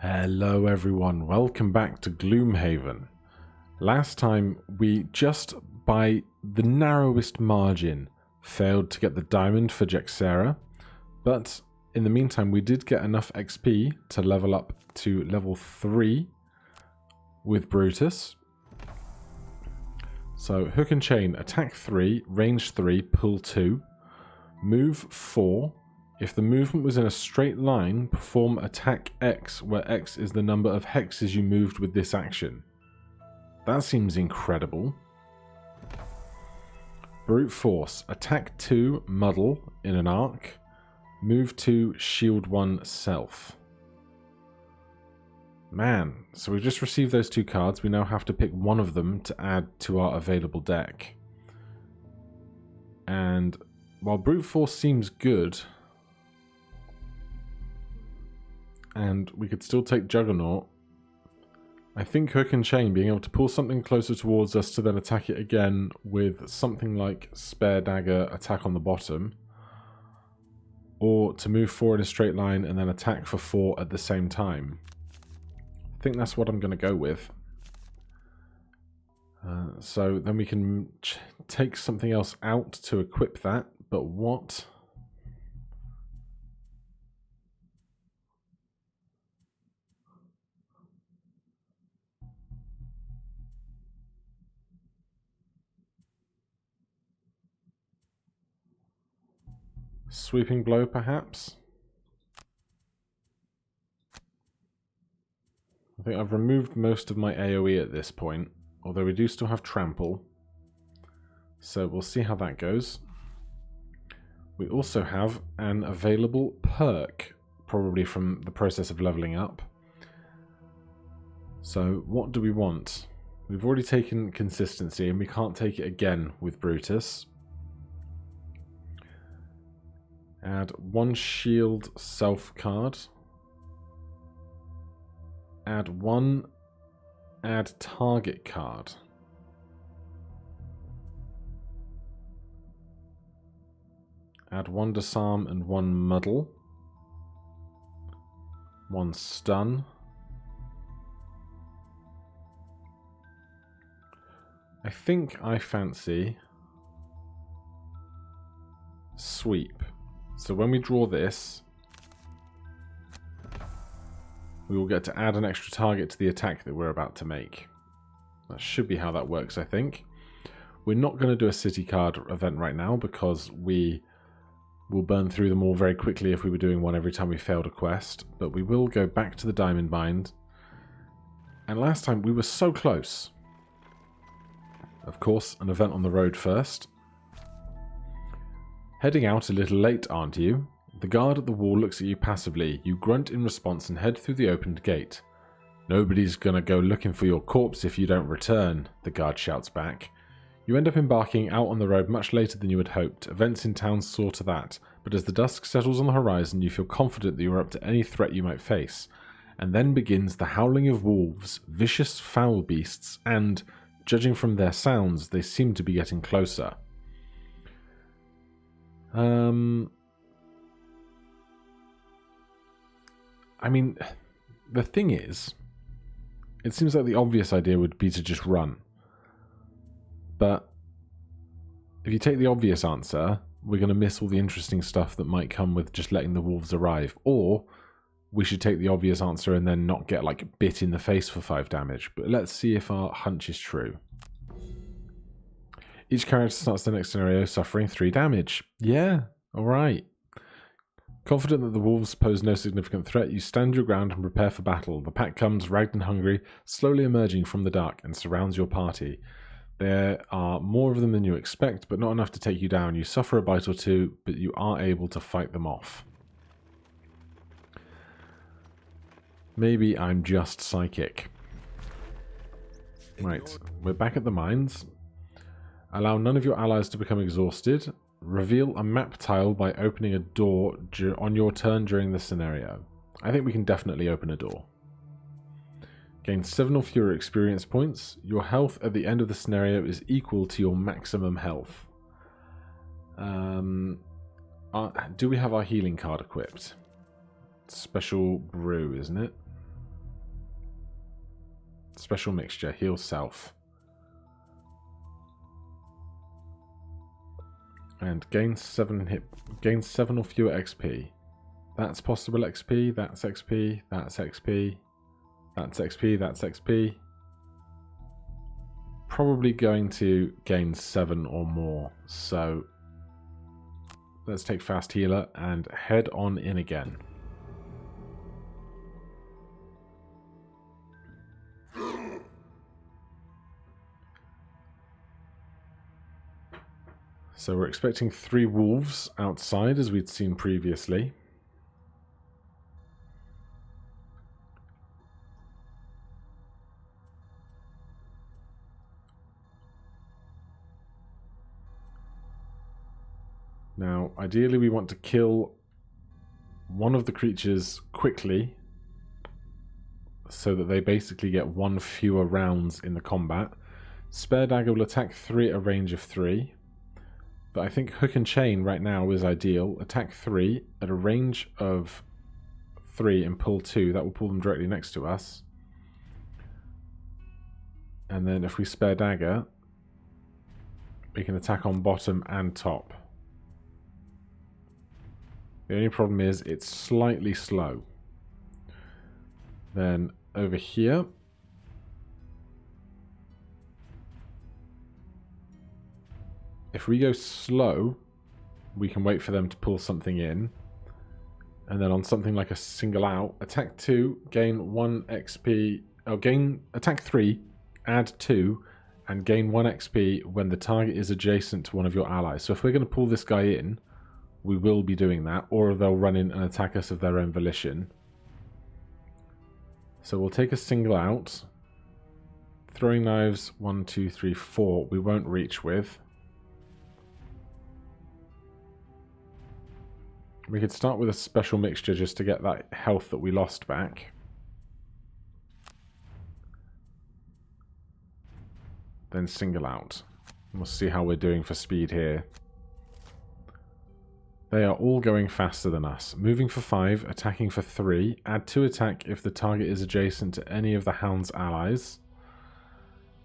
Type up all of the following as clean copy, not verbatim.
Hello everyone, welcome back to Gloomhaven. Last time we just by the narrowest margin failed to get the diamond for Jexera, but in the meantime we did get enough XP to level up to level 3 with Brutus. So hook and chain, attack 3, range 3, pull 2, move 4. If the movement was in a straight line, perform attack X, where X is the number of hexes you moved with this action. That seems incredible. Brute Force, attack 2, muddle, in an arc. Move 2, shield 1, self. Man, so we just received those two cards. We now have to pick one of them to add to our available deck. And while Brute Force seems good, and we could still take Juggernaut, I think Hook and Chain, being able to pull something closer towards us to then attack it again with something like Spare Dagger, attack on the bottom, or to move 4 in a straight line and then attack for 4 at the same time. I think that's what I'm going to go with. So then we can take something else out to equip that, but what? Sweeping Blow, perhaps? I think I've removed most of my AoE at this point, although we do still have Trample. So we'll see how that goes. We also have an available perk, probably from the process of leveling up. So what do we want? We've already taken Consistency, and we can't take it again with Brutus. Add 1 shield self card. Add 1 add target card. Add 1 disarm and 1 muddle. 1 stun. I think I fancy sweep. So when we draw this, we will get to add an extra target to the attack that we're about to make. That should be how that works, I think. We're not going to do a city card event right now because we will burn through them all very quickly if we were doing one every time we failed a quest. But we will go back to the Diamond Bind. And last time we were so close. Of course, an event on the road first. Heading out a little late, aren't you? The guard at the wall looks at you passively. You grunt in response and head through the opened gate. Nobody's gonna go looking for your corpse if you don't return, the guard shouts back. You end up embarking out on the road much later than you had hoped. Events in town saw to that, but as the dusk settles on the horizon, you feel confident that you are up to any threat you might face. And then begins the howling of wolves, vicious foul beasts, and, judging from their sounds, they seem to be getting closer. I mean, the thing is, it seems like the obvious idea would be to just run. But if you take the obvious answer, we're going to miss all the interesting stuff that might come with just letting the wolves arrive. Or we should take the obvious answer and then not get like bit in the face for 5 damage. But let's see if our hunch is true. Each character starts the next scenario suffering 3 damage. Yeah, alright. Confident that the wolves pose no significant threat, you stand your ground and prepare for battle. The pack comes, ragged and hungry, slowly emerging from the dark and surrounds your party. There are more of them than you expect, but not enough to take you down. You suffer a bite or two, but you are able to fight them off. Maybe I'm just psychic. Right, we're back at the mines. Allow none of your allies to become exhausted. Reveal a map tile by opening a door on your turn during the scenario. I think we can definitely open a door. Gain 7 or fewer experience points. Your health at the end of the scenario is equal to your maximum health. Do we have our healing card equipped? Special brew, isn't it? Special mixture, heal self. And gain 7 or fewer XP. That's possible XP, that's XP, that's XP, that's XP, that's XP. Probably going to gain 7 or more, so let's take fast healer and head on in again. So we're expecting 3 wolves outside, as we'd seen previously. Now, ideally we want to kill one of the creatures quickly, so that they basically get 1 fewer rounds in the combat. Spare Dagger will attack 3 at a range of 3. But I think Hook and Chain right now is ideal. Attack 3 at a range of 3 and pull 2. That will pull them directly next to us. And then if we Spare Dagger, we can attack on bottom and top. The only problem is it's slightly slow. Then over here, if we go slow, we can wait for them to pull something in. And then on something like a single out, attack 2, gain 1 XP, attack 3, add 2, and gain 1 XP when the target is adjacent to one of your allies. So if we're going to pull this guy in, we will be doing that, or they'll run in and attack us of their own volition. So we'll take a single out. Throwing knives, 1, 2, 3, 4, we won't reach with. We could start with a special mixture just to get that health that we lost back. Then single out. We'll see how we're doing for speed here. They are all going faster than us. Moving for 5, attacking for 3. Add 2 attack if the target is adjacent to any of the Hound's allies.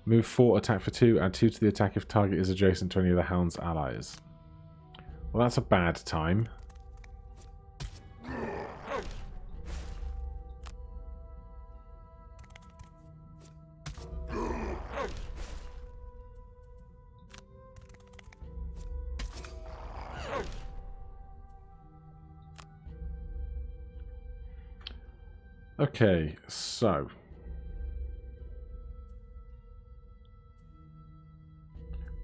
Move 4, attack for 2. Add 2 to the attack if target is adjacent to any of the Hound's allies. Well, that's a bad time. Okay, so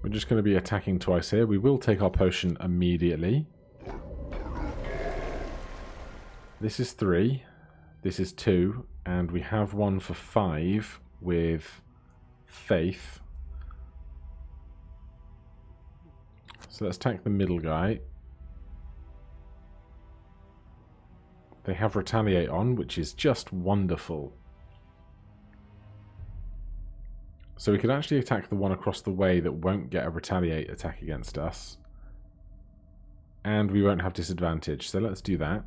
we're just going to be attacking twice here. We will take our potion immediately. This is 3, this is 2, and we have one for 5 with Faith. So let's attack the middle guy. They have Retaliate on, which is just wonderful. So we could actually attack the one across the way that won't get a Retaliate attack against us. And we won't have disadvantage, so let's do that.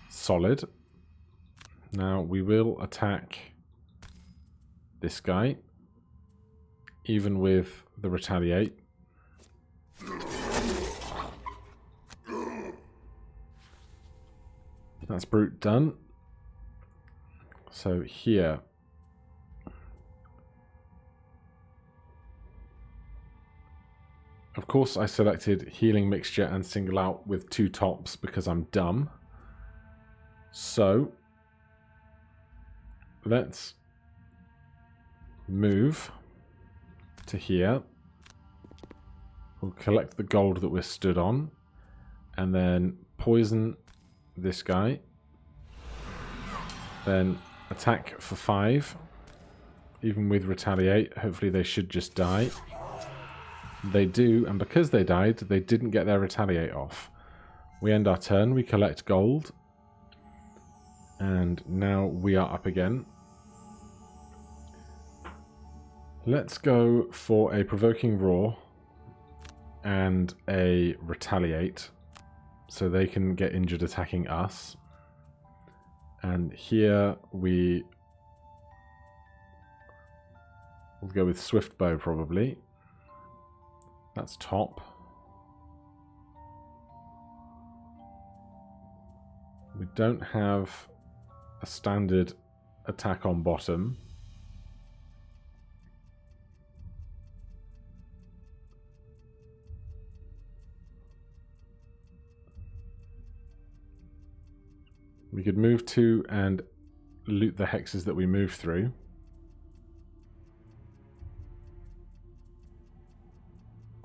Solid. Now we will attack this guy, even with the Retaliate. That's brute done. So here, of course I selected healing mixture and single out with 2 tops because I'm dumb. So let's move to here. We'll collect the gold that we're stood on and then poison this guy. Then attack for 5. Even with Retaliate, hopefully they should just die. They do, and because they died, they didn't get their Retaliate off. We end our turn, we collect gold. And now we are up again. Let's go for a Provoking Roar and a Retaliate. so they can get injured attacking us. And here we'll go with Swift Bow probably. That's top. We don't have a standard attack on bottom. We could move to and loot the hexes that we move through.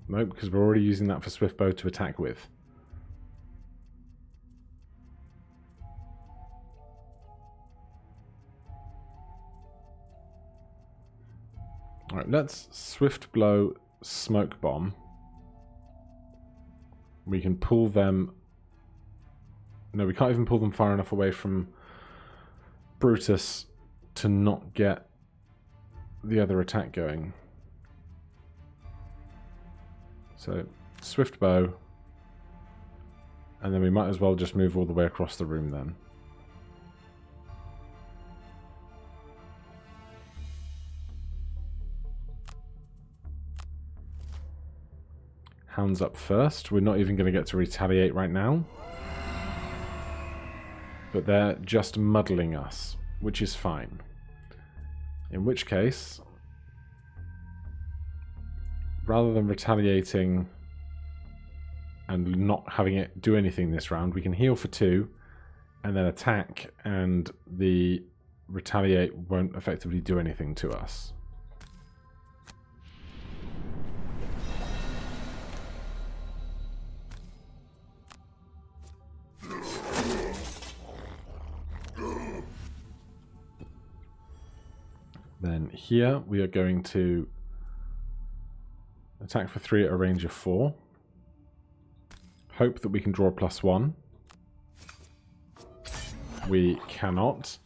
No, because we're already using that for Swift Bow to attack with. Alright, let's Swift Blow Smoke Bomb. We can pull them... No, we can't even pull them far enough away from Brutus to not get the other attack going. So, Swift Bow. And then we might as well just move all the way across the room then. Hounds up first. We're not even going to get to retaliate right now. But they're just muddling us, which is fine. In which case, rather than retaliating and not having it do anything this round, we can heal for 2 and then attack, and the retaliate won't effectively do anything to us. Then here we are going to attack for 3 at a range of 4. Hope that we can draw a +1. We cannot.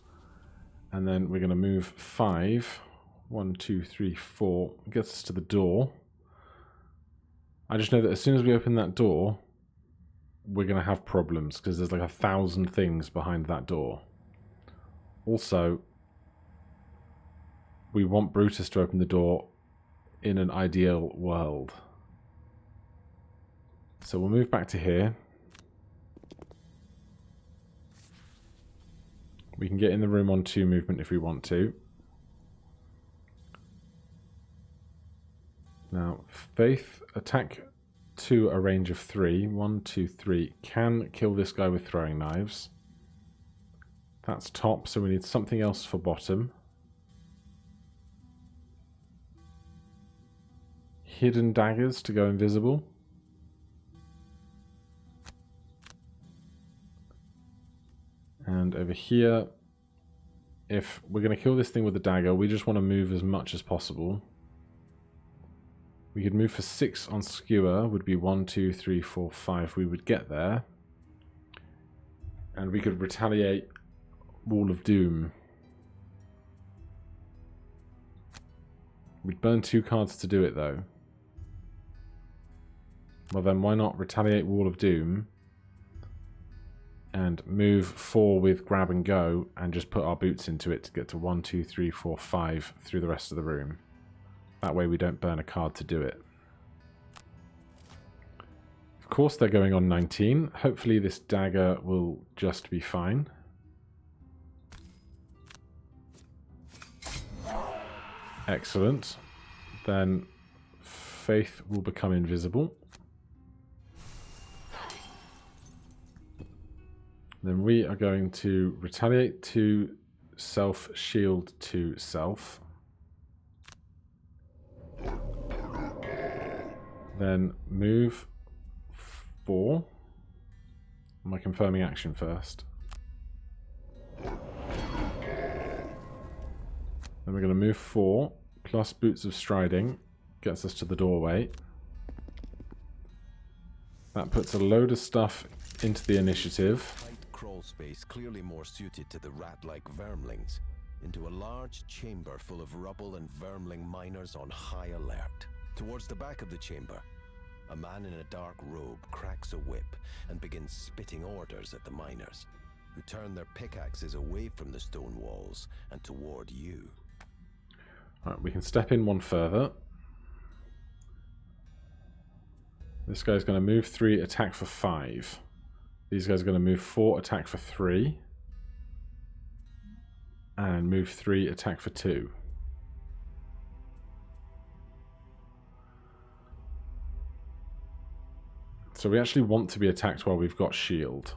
And then we're going to move 5. 1, 2, 3, 4. Gets us to the door. I just know that as soon as we open that door, we're going to have problems because there's like 1,000 things behind that door. Also, we want Brutus to open the door in an ideal world. So we'll move back to here. We can get in the room on 2 movement if we want to. Now, Faith, attack to a range of 3. 1, 2, 3. Can kill this guy with throwing knives. That's top, so we need something else for bottom. Hidden daggers to go invisible. And over here, if we're going to kill this thing with a dagger, we just want to move as much as possible. We could move for 6 on skewer, would be 1, 2, 3, 4, 5. We would get there. And we could retaliate Wall of Doom. We'd burn 2 cards to do it though. Well then, why not retaliate Wall of Doom and move 4 with Grab and Go and just put our boots into it to get to 1, 2, 3, 4, 5 through the rest of the room. That way we don't burn a card to do it. Of course they're going on 19. Hopefully this dagger will just be fine. Excellent. Then Faith will become invisible. Then we are going to retaliate to self, shield to self. Then move 4. My confirming action first. Then we're going to move 4 plus Boots of Striding. Gets us to the doorway. That puts a load of stuff into the initiative. Crawl space clearly more suited to the rat-like vermlings, into a large chamber full of rubble and vermling miners on high alert. Towards the back of the chamber, A man in a dark robe cracks a whip and begins spitting orders at the miners, who turn their pickaxes away from the stone walls and toward you. Right, we can step in one further. This guy's going to move 3, attack for 5. These guys are going to move 4, attack for 3. And move 3, attack for 2. So we actually want to be attacked while we've got shield.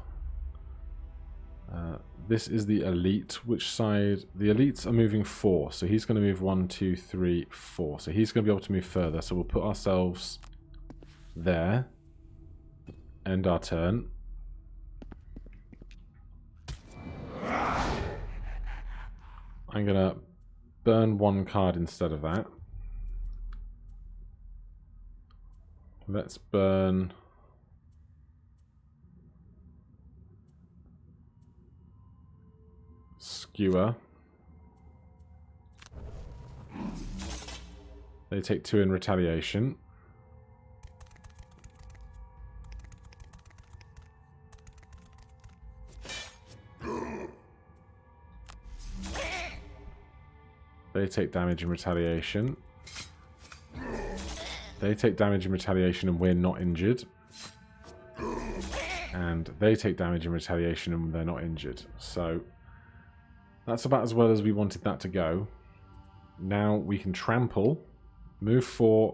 This is the elite. Which side? The elites are moving 4, so he's going to move 1, 2, 3, 4. So he's going to be able to move further. So we'll put ourselves there. End our turn. I'm going to burn 1 card instead of that. Let's burn... Skewer. They take 2 in retaliation. They take damage in retaliation. They take damage in retaliation and we're not injured. And they take damage in retaliation and they're not injured. So that's about as well as we wanted that to go. Now we can trample, move 4,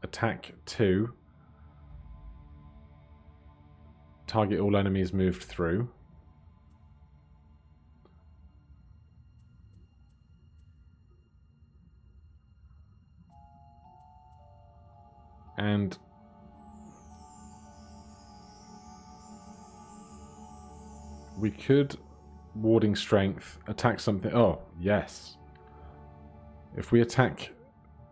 attack 2, target all enemies moved through. And we could... Warding strength, attack something. Oh, yes. If we attack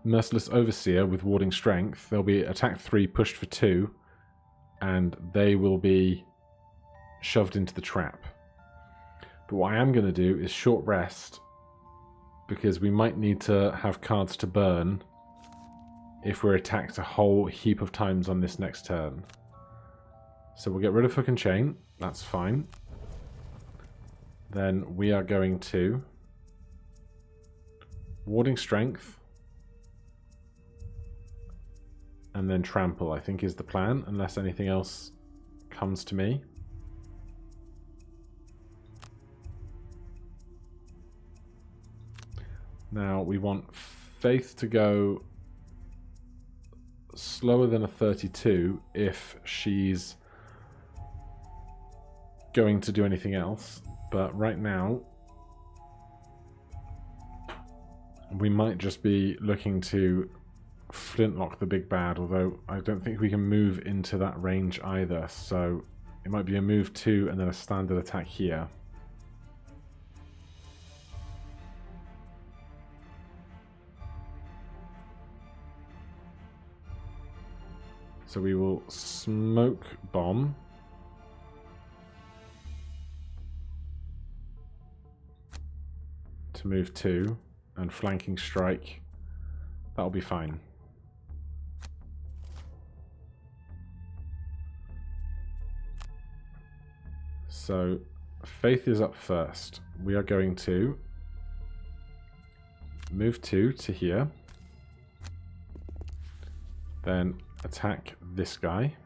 Merciless Overseer with warding strength, they'll be attack 3, pushed for 2, and they will be shoved into the trap. But what I am going to do is short rest, because we might need to have cards to burn if we're attacked a whole heap of times on this next turn. So we'll get rid of Hook and Chain. That's fine. Then we are going to Warding Strength and then Trample, I think is the plan, unless anything else comes to me. Now we want Faith to go slower than a 32 if she's going to do anything else. But right now, we might just be looking to flintlock the big bad, although I don't think we can move into that range either. So it might be a move 2 and then a standard attack here. So we will Smoke Bomb. To move 2 and Flanking Strike. That'll be fine. So Faith is up first. We are going to move 2 to here. Then attack this guy.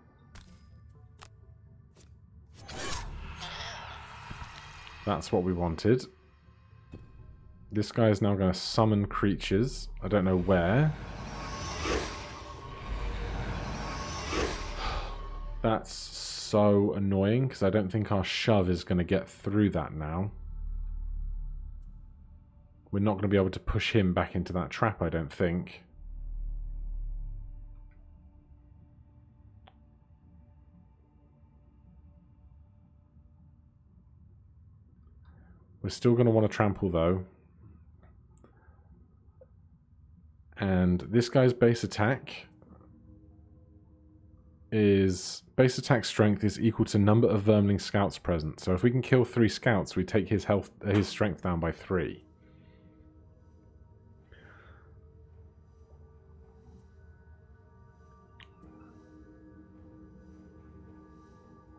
That's what we wanted. This guy is now going to summon creatures. I don't know where. That's so annoying because I don't think our shove is going to get through that now. We're not going to be able to push him back into that trap, I don't think. We're still going to want to trample though. And this guy's base attack strength is equal to number of Vermling scouts present. So if we can kill 3 scouts, we take his strength down by 3.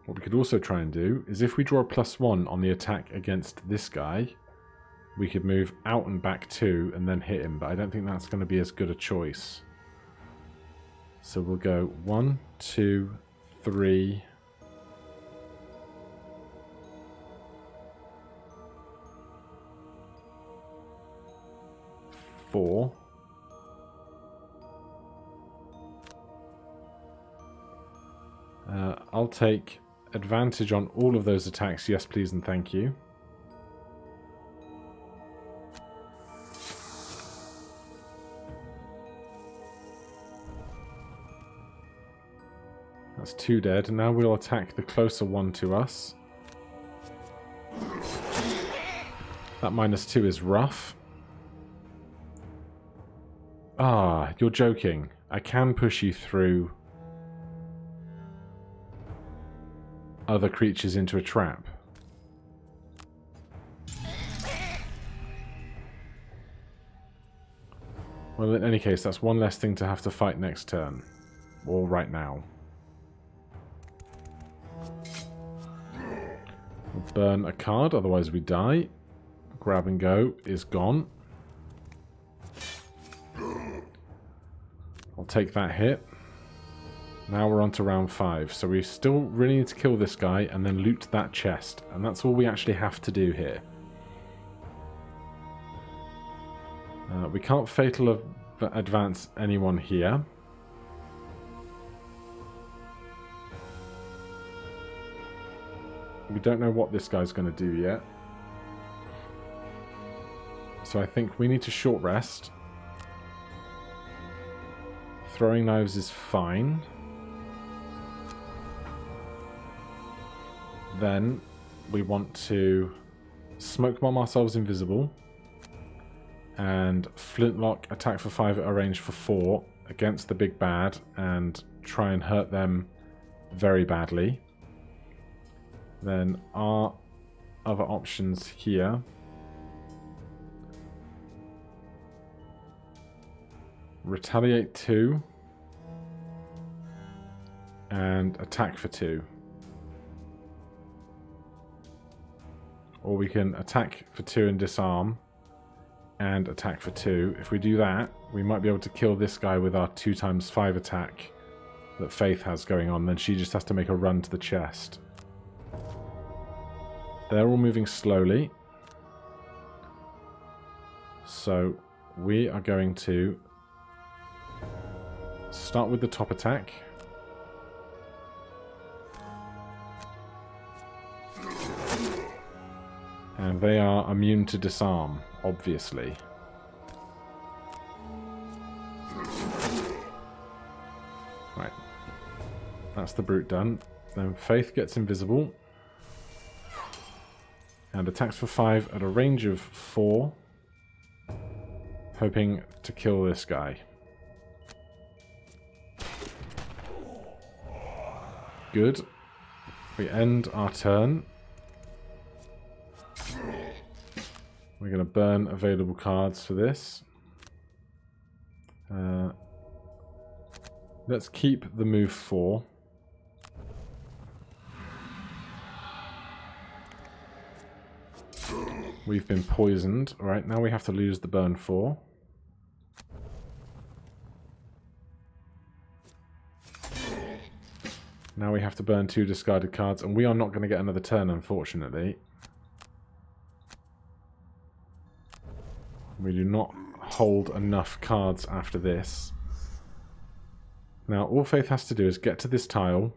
What we could also try and do is if we draw a +1 on the attack against this guy, we could move out and back 2 and then hit him, but I don't think that's going to be as good a choice. So we'll go 1, 2, 3... 4. I'll take advantage on all of those attacks, yes please and thank you. That's 2 dead. Now we'll attack the closer one to us. That -2 is rough. Ah, you're joking. I can push you through other creatures into a trap. Well, in any case, that's one less thing to have to fight next turn. Or right now. We'll burn a card, otherwise we die. Grab and go is gone. I'll take that hit. Now we're on to round 5. So we still really need to kill this guy and then loot that chest. And that's all we actually have to do here. We can't fatal advance anyone here. We don't know what this guy's going to do yet. So I think we need to short rest. Throwing knives is fine. Then we want to smoke bomb ourselves invisible. And flintlock attack for 5 at a range for 4 against the big bad and try and hurt them very badly. Then our other options here. Retaliate 2 and attack for 2. Or we can attack for 2 and disarm and attack for 2. If we do that, we might be able to kill this guy with our 2x5 attack that Faith has going on. Then she just has to make a run to the chest. They're all moving slowly. So we are going to start with the top attack. And they are immune to disarm, obviously. Right. That's the brute done. Then Faith gets invisible. And attacks for 5 at a range of 4. Hoping to kill this guy. Good. We end our turn. We're going to burn available cards for this. Let's keep the move 4. We've been poisoned. Alright, now we have to lose the burn 4. Now we have to burn 2 discarded cards, and we are not going to get another turn, unfortunately. We do not hold enough cards after this. Now, all Faith has to do is get to this tile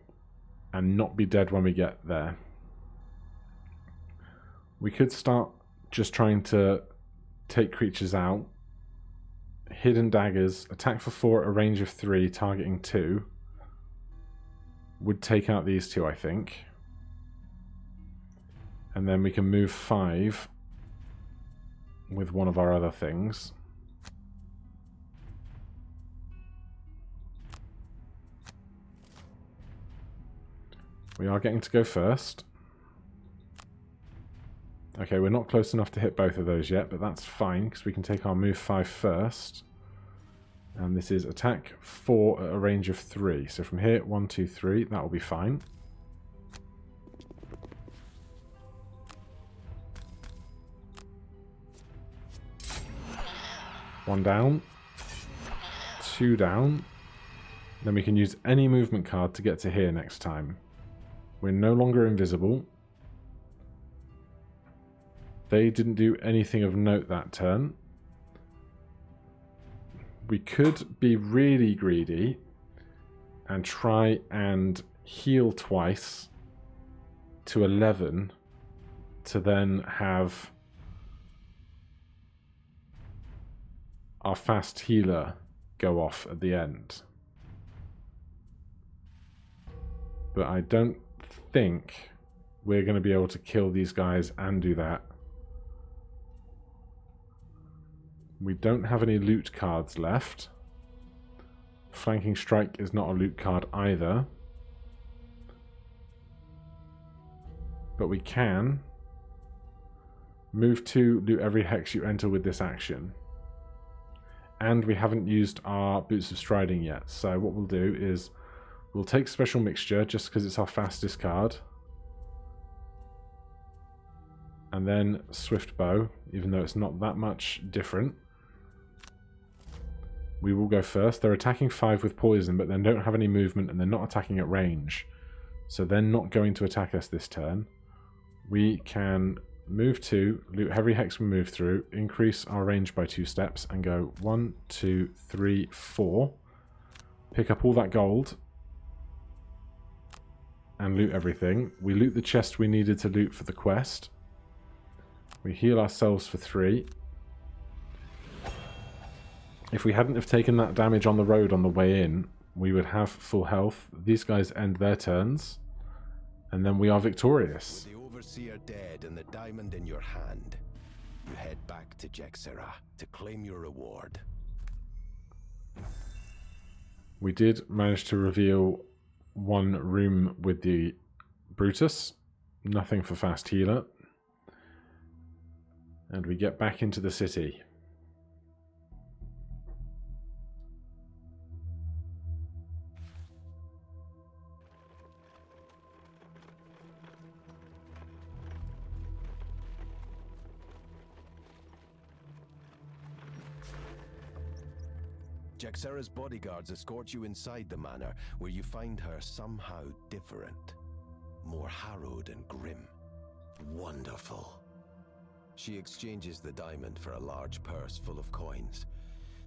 and not be dead when we get there. We could start just trying to take creatures out. Hidden daggers, attack for 4 at a range of 3, targeting 2. Would take out these 2, I think. And then we can move 5 with one of our other things. We are getting to go first. Okay, we're not close enough to hit both of those yet, but that's fine, because we can take our move 5 first. And this is attack 4 at a range of 3. So from here, 1, 2, 3, that will be fine. 1 down. 2 down. Then we can use any movement card to get to here next time. We're no longer invisible. They didn't do anything of note that turn. We could be really greedy and try and heal twice to 11 to then have our fast healer go off at the end. But I don't think we're going to be able to kill these guys and do that. We don't have any loot cards left. Flanking Strike is not a loot card either. But we can move to loot every hex you enter with this action. And we haven't used our Boots of Striding yet. So what we'll do is we'll take Special Mixture just because it's our fastest card. And then Swift Bow, even though it's not that much different. We will go first. They're attacking 5 with poison, but they don't have any movement and they're not attacking at range. So they're not going to attack us this turn. We can move to, loot every hex we move through, increase our range by 2 steps and go 1, 2, 3, 4. Pick up all that gold and loot everything. We loot the chest we needed to loot for the quest. We heal ourselves for 3. If we hadn't have taken that damage on the road on the way in, we would have full health. These guys end their turns, and then we are victorious. With the Overseer dead and the diamond in your hand, you head back to Jexera to claim your reward. We did manage to reveal 1 room with the Brutus. Nothing for fast healer. And we get back into the city. Jexera's bodyguards escort you inside the manor, where you find her somehow different. More harrowed and grim. Wonderful. She exchanges the diamond for a large purse full of coins.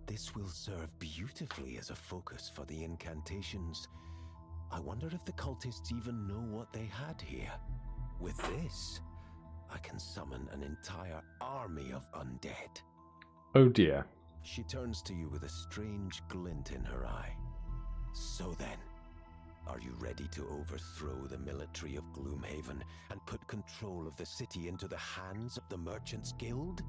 This will serve beautifully as a focus for the incantations. I wonder if the cultists even know what they had here. With this, I can summon an entire army of undead. Oh dear. She turns to you with a strange glint in her eye. So then, are you ready to overthrow the military of Gloomhaven and put control of the city into the hands of the Merchants Guild?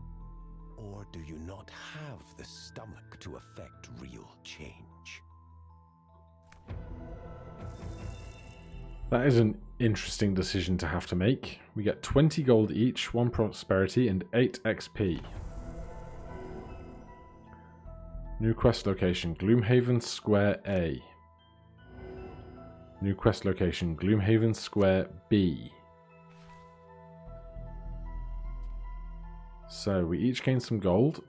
Or do you not have the stomach to effect real change? That is an interesting decision to have to make. We get 20 gold each, 1 prosperity, and 8 XP. New quest location, Gloomhaven Square A. New quest location, Gloomhaven Square B. So we each gain some gold.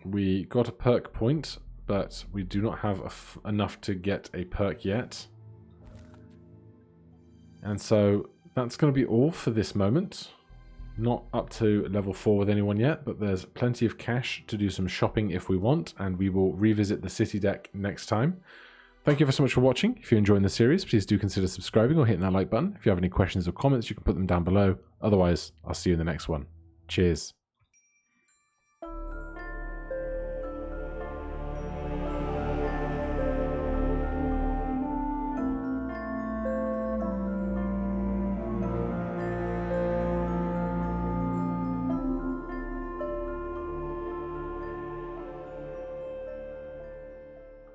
We got a perk point, but we do not have enough to get a perk yet. And so that's going to be all for this moment. Not up to level 4 with anyone yet, but there's plenty of cash to do some shopping if we want, and we will revisit the city deck next time. Thank you ever so much for watching. If you're enjoying the series, please do consider subscribing or hitting that like button. If you have any questions or comments, you can put them down below. Otherwise, I'll see you in the next one. Cheers.